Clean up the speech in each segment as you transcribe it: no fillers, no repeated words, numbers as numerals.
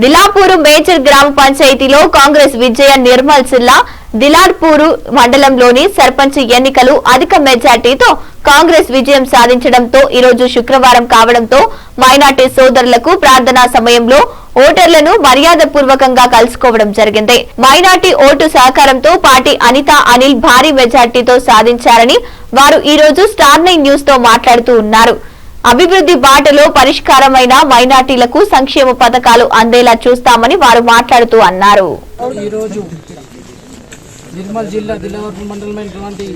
దిలాపూరు major గ్రామ పంచాయతీలో కాంగ్రెస్ విజయ నిర్మల్ జిల్లా దిలార్పూరు మండలంలోని సర్పంచ్ ఎన్నికలు అధిక మెజార్టీతో కాంగ్రెస్ విజయం సాధించడంతో ఈరోజు శుక్రవారం కావడంతో మైనార్టీ సోదరులకు ప్రార్థనా సమయంలో ఓటర్లను మర్యాదపూర్వకంగా కలుసుకోవడం జరిగింది. మైనార్టీ ఓటు సహకారంతో పార్టీ అనిత అనిల్ భారీ మెజార్టీతో సాధించారని వారు ఈ రోజు స్టార్ 9 న్యూస్ తో మాట్లాడుతూ ఉన్నారు. అభివృద్ధి బాటలో పరిష్కారమైన మైనార్టీలకు సంక్షేమ పథకాలు అందేలా చూస్తామని వారు మాట్లాడుతూ అన్నారు. నిర్మల్ జిల్లా దిలావర్పూర్ మండలమైనటువంటి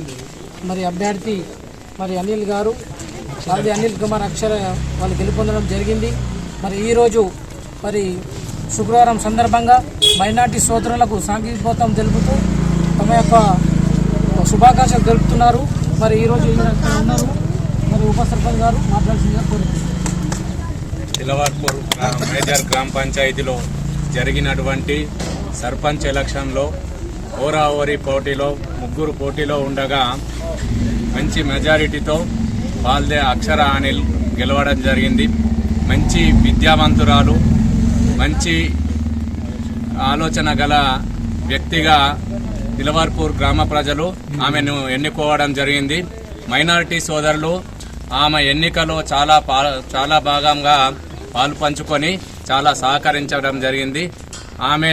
అభ్యర్థి అనిల్ గారు అనిల్ కుమార్ అక్షర వాళ్ళు గెలుపొందడం జరిగింది. ఈరోజు శుక్రవారం సందర్భంగా మైనార్టీ సోదరులకు సాంఘికోత్తం తెలుపుతూ తమ యొక్క శుభాకాంక్షలు తెలుపుతున్నారు. ఈరోజు ఉన్నారు ఉప సర్పంచ్ గారు మాట్లాడాల్సిందిగా కోరుతున్నారు. దిలావర్పూర్ మేజర్ గ్రామ పంచాయతీలో జరిగినటువంటి సర్పంచ్ ఎలక్షన్లో ఓరాఓరి పోటీలో ముగ్గురు పోటీలో ఉండగా మంచి మెజారిటీతో వాళ్ళదే అక్షర అనిల్ గెలవడం జరిగింది. మంచి విద్యావంతురాలు, మంచి ఆలోచన గల వ్యక్తిగా దిలావర్పూర్ గ్రామ ప్రజలు ఆమెను ఎన్నుకోవడం జరిగింది. మైనారిటీ సోదరులు ఆమె ఎన్నికలో చాలా భాగంగా పాలు పంచుకొని చాలా సహకరించడం జరిగింది. ఆమె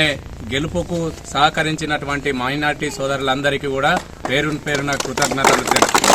గెలుపుకు సహకరించినటువంటి మైనార్టీ సోదరులందరికీ కూడా పేరున కృతజ్ఞతలు తెలుపుతున్నాను.